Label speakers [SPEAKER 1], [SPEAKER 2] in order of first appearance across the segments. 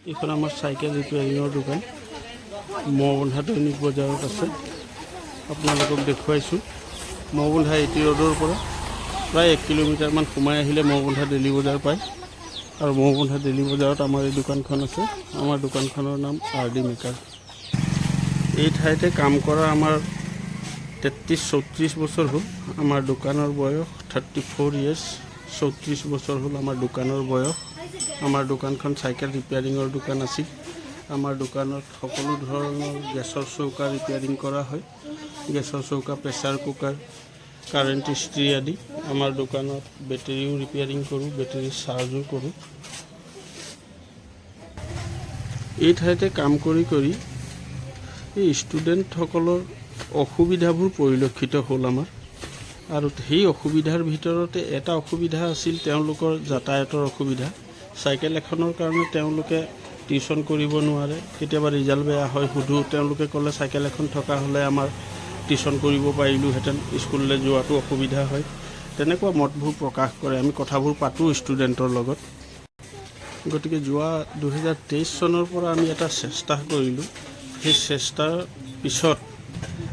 [SPEAKER 1] এইখন আমাৰ চাইকেল ৰিপেয়াৰিঙৰ দোকান মহবন্ধা দৈনিক বজাৰত আছে। আপোনালোকক দেখুৱাইছোঁ মহবন্ধা এটি ৰোডৰ পৰা প্ৰায় 1 কিলোমিটাৰমান সোমাই আহিলে মহবন্ধা ডেইলি বজাৰ পায়। আৰু মহবন্ধা ডেইলি বজাৰত আমাৰ এই দোকানখন আছে। আমাৰ দোকানখনৰ নাম RD মেকাৰ। এই ঠাইতে কাম কৰা আমাৰ 33-34 বছৰ হ'ল। আমাৰ দোকানৰ বয়স 34 ইয়াৰ্ছ। 34 বছৰ হ'ল আমাৰ দোকানৰ বয়স। আমাৰ দোকানখন চাইকেল ৰিপেয়াৰিঙৰ দোকান আছিল। আমাৰ দোকানত সকলো ধৰণৰ গেছৰ চৌকা ৰিপেয়াৰিং কৰা হয়। গেছৰ চৌকা, প্ৰেছাৰ কুকাৰ, কাৰেণ্ট ইস্ত্ৰি আদি। আমাৰ দোকানত বেটেৰীও ৰিপেয়াৰিং কৰোঁ, বেটেৰী চাৰ্জো কৰোঁ। এই ঠাইতে কাম কৰি কৰি এই ষ্টুডেণ্টসকলৰ অসুবিধাবোৰ পৰিলক্ষিত হ'ল আমাৰ। আৰু সেই অসুবিধাৰ ভিতৰতে এটা অসুবিধা আছিল তেওঁলোকৰ যাতায়াতৰ অসুবিধা। চাইকেল এখনৰ কাৰণে তেওঁলোকে টিউশ্যন কৰিব নোৱাৰে। কেতিয়াবা ৰিজাল্ট বেয়া হয়, সুধোঁ, তেওঁলোকে ক'লে চাইকেল এখন থকা হ'লে আমাৰ টিউশ্যন কৰিব পাৰিলোঁহেঁতেন, স্কুললৈ যোৱাটো অসুবিধা হয়। তেনেকুৱা মতবোৰ প্ৰকাশ কৰে। আমি কথাবোৰ পাতোঁ ষ্টুডেণ্টৰ লগত। গতিকে যোৱা 2023 চনৰ পৰা আমি এটা চেষ্টা কৰিলোঁ। সেই চেষ্টাৰ পিছত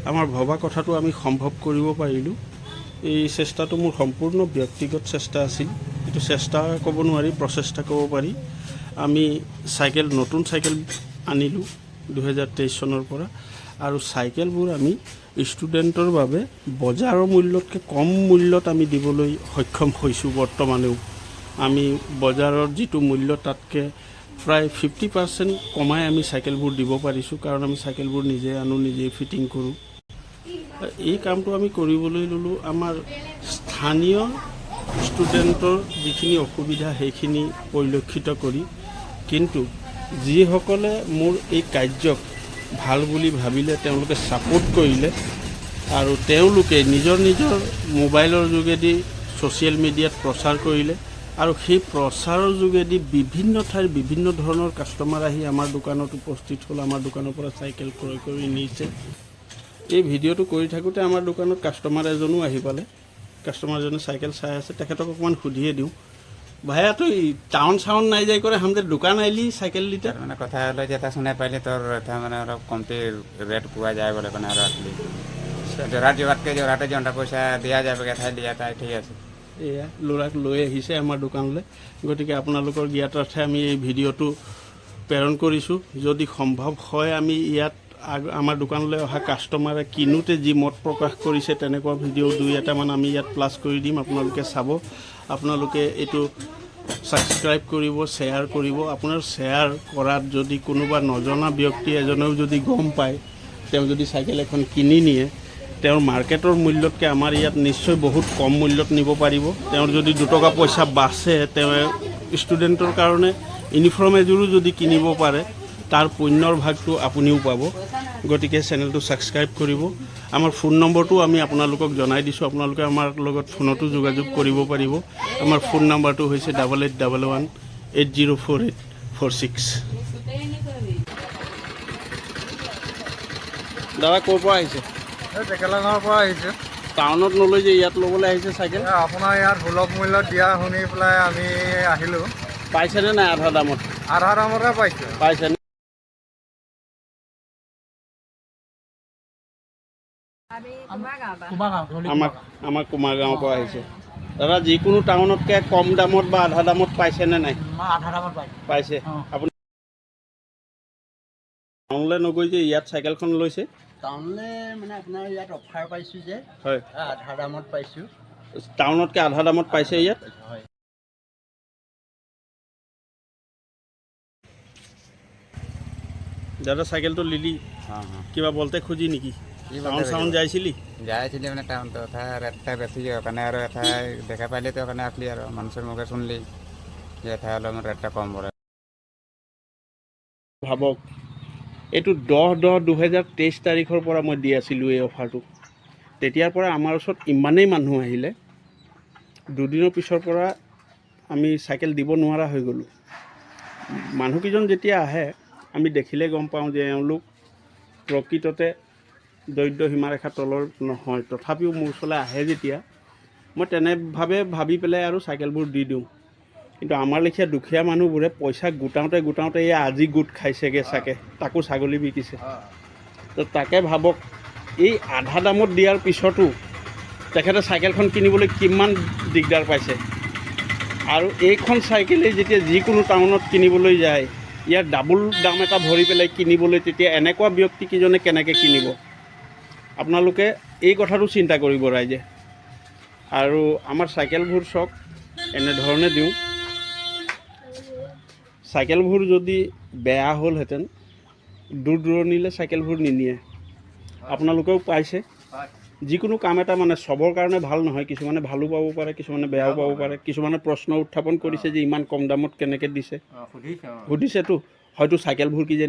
[SPEAKER 1] আমাৰ ভবা কথাটো আমি সম্ভৱ কৰিব পাৰিলোঁ। এই চেষ্টাটো মোৰ সম্পূৰ্ণ ব্যক্তিগত চেষ্টা আছিল। এইটো চেষ্টা ক'ব নোৱাৰি, প্ৰচেষ্টা ক'ব পাৰি। আমি নতুন চাইকেল আনিলোঁ 2023 চনৰ পৰা। আৰু চাইকেলবোৰ আমি ষ্টুডেণ্টৰ বাবে বজাৰৰ মূল্যতকৈ কম মূল্যত আমি দিবলৈ সক্ষম হৈছোঁ। বৰ্তমানেও আমি বজাৰৰ যিটো মূল্য তাতকৈ প্ৰায় 50% কমাই আমি চাইকেলবোৰ দিব পাৰিছোঁ। কাৰণ আমি চাইকেলবোৰ নিজে আনো, নিজেই ফিটিং কৰোঁ। এই কামটো আমি কৰিবলৈ ল'লোঁ আমাৰ স্থানীয় ষ্টুডেণ্টৰ যিখিনি অসুবিধা সেইখিনি পৰিলক্ষিত কৰি। কিন্তু যিসকলে মোৰ এই কাৰ্যক ভাল বুলি ভাবিলে, তেওঁলোকে ছাপোৰ্ট কৰিলে আৰু তেওঁলোকে নিজৰ মোবাইলৰ যোগেদি ছ'চিয়েল মিডিয়াত প্ৰচাৰ কৰিলে। আৰু সেই প্ৰচাৰৰ যোগেদি বিভিন্ন ঠাইৰ বিভিন্ন ধৰণৰ কাষ্টমাৰ আহি আমাৰ দোকানত উপস্থিত হ'ল। আমাৰ দোকানৰ পৰা চাইকেল ক্ৰয় কৰি নিছে। এই ভিডিঅ'টো কৰি থাকোঁতে আমাৰ দোকানত কাষ্টমাৰ এজনো আহি পালে। কাষ্টমাৰজনে চাইকেল চাই আছে, তেখেতক অকণমান সুধিয়ে দিওঁ। ভাইয়া তুই টাউন চাউন নাই যাই করে আমাদের দোকান আইলি সাইকেল লিটার
[SPEAKER 2] মানে কথা হলো যে এটা শুনে পাইলে তোর এটা মানে অলপ কমতি রেট পোৱা যায় বলে মানে আৰু আসলি জোড়া যোৱাতকৈ জোড়াতে জনটা পইচা দিয়া যাবে এঠাই দিয়া তাই ঠিক আছে।
[SPEAKER 1] এয়া ল'ৰাক লৈ আহিছে আমাৰ দোকানলৈ। গতিকে আপোনালোকৰ জ্ঞাতাৰ্থে আমি এই ভিডিঅ'টো প্ৰেৰণ কৰিছোঁ। যদি সম্ভৱ হয় আমি ইয়াত আমাৰ দোকানলৈ অহা কাষ্টমাৰে কিনোতে যি মত প্ৰকাশ কৰিছে তেনেকুৱা ভিডিঅ' 2-এটামান আমি ইয়াত প্লাছ কৰি দিম। আপোনালোকে চাব। আপোনালোকে এইটো ছাবস্ক্ৰাইব কৰিব, শ্বেয়াৰ কৰিব। আপোনাৰ শ্বেয়াৰ কৰাত যদি কোনোবা নজনা ব্যক্তি এজনেও যদি গম পায়, তেওঁ যদি চাইকেল এখন কিনি নিয়ে, তেওঁৰ মাৰ্কেটৰ মূল্যতকৈ আমাৰ ইয়াত নিশ্চয় বহুত কম মূল্যত নিব পাৰিব। তেওঁৰ যদি 2 টকা পইচা বাচে, তেওঁ ষ্টুডেণ্টৰ কাৰণে ইউনিফৰ্ম এযোৰো যদি কিনিব পাৰে, তাৰ পুণ্যৰ ভাগটো আপুনিও পাব। গতিকে চেনেলটো ছাবস্ক্ৰাইব কৰিব। আমাৰ ফোন নম্বৰটো আমি আপোনালোকক জনাই দিছোঁ। আপোনালোকে আমাৰ লগত ফোনতো যোগাযোগ কৰিব পাৰিব। আমাৰ ফোন নম্বৰটো হৈছে 8811804846। দাদা ক'ৰ পৰা আহিছে?
[SPEAKER 3] টেকেলাঙৰ পৰা আহিছে।
[SPEAKER 1] টাউনত নলৈ যে ইয়াত ল'বলৈ আহিছে চাইকেল?
[SPEAKER 3] আপোনাৰ ইয়াত সুলভ মূল্যত দিয়া শুনি পেলাই আমি আহিলোঁ।
[SPEAKER 1] পাইছেনে নাই আধা দামত?
[SPEAKER 3] আধা দামতে পাইছোঁ।
[SPEAKER 1] পাইছেনে? আমাৰ কুমাৰগাঁৱৰ পৰা আহিছে। দাদা যিকোনো টাউনতকৈ কম দামত বা আধা দামত পাইছেনে নাই?
[SPEAKER 3] আধা দামত
[SPEAKER 1] পাইছে। আপুনি টাউনলৈ নগৈ যে ইয়াত চাইকেলখন লৈছে?
[SPEAKER 3] টাউনলৈ মানে আপোনাৰ ইয়াত অফাৰ পাইছোঁ যে,
[SPEAKER 1] হয়,
[SPEAKER 3] আধা দামত পাইছোঁ।
[SPEAKER 1] টাউনতকৈ আধা দামত পাইছে ইয়াত?
[SPEAKER 3] হয়।
[SPEAKER 1] দাদা চাইকেলটো লিলি কিবা বলতে খুজি নেকি? টাউন চাউন যাইছিলি?
[SPEAKER 2] যাইছিলি মানে টাউন তো এটা ৰেটটা বেছি কাৰণে আৰু এটা দেখা পাইলে তো কাৰণে আসলি আৰু মানুহৰ মুখে শুনলি যে এটা হ'লে মোৰ ৰেটটা কম পৰে।
[SPEAKER 1] ভাবক, এইটো 10/10/2023 তাৰিখৰ পৰা মই দি আছিলোঁ এই অফাৰটো। তেতিয়াৰ পৰা আমাৰ ওচৰত ইমানেই মানুহ আহিলে, 2 দিনৰ পিছৰ পৰা আমি চাইকেল দিব নোৱাৰা হৈ গ'লোঁ। মানুহকেইজন যেতিয়া আহে, আমি দেখিলে গম পাওঁ যে এওঁলোক প্ৰকৃততে দৰিদ্ৰ সীমাৰেখাৰ তলৰ নহয়। তথাপিও মোৰ ওচৰলৈ আহে যেতিয়া, মই তেনেভাৱে ভাবি পেলাই আৰু চাইকেলবোৰ দি দিওঁ। কিন্তু আমাৰ লেখীয়া দুখীয়া মানুহবোৰে পইচা গোটাওঁতে এই আজি গোট খাইছেগৈ চাগে, তাকো ছাগলী বিকিছে। তো তাকে ভাবক, এই আধা দামত দিয়াৰ পিছতো তেখেতে চাইকেলখন কিনিবলৈ কিমান দিগদাৰ পাইছে। আৰু এইখন চাইকেলেই যেতিয়া যিকোনো টাউনত কিনিবলৈ যায়, ইয়াৰ ডাবল দাম এটা ভৰি পেলাই কিনিবলৈ তেতিয়া এনেকুৱা ব্যক্তিকেইজনে কেনেকৈ কিনিব? আপোনালোকে এই কথাটো চিন্তা কৰিব ৰাইজে। আৰু আমাৰ চাইকেলবোৰ চাওক, এনেধৰণে দিওঁ। চাইকেলবোৰ যদি বেয়া হ'লহেঁতেন দূৰ দূৰণিলৈ চাইকেলবোৰ নিনিয়ে। আপোনালোকেও পাইছে, যিকোনো কাম এটা মানে চবৰ কাৰণে ভাল নহয়, কিছুমানে ভালো পাব পাৰে, কিছুমানে বেয়াও পাব পাৰে। কিছুমানে প্ৰশ্ন উত্থাপন কৰিছে যে ইমান কম দামত কেনেকৈ দিছে, সুধিছেতো, হয়তো চাইকেলবোৰ কিজানি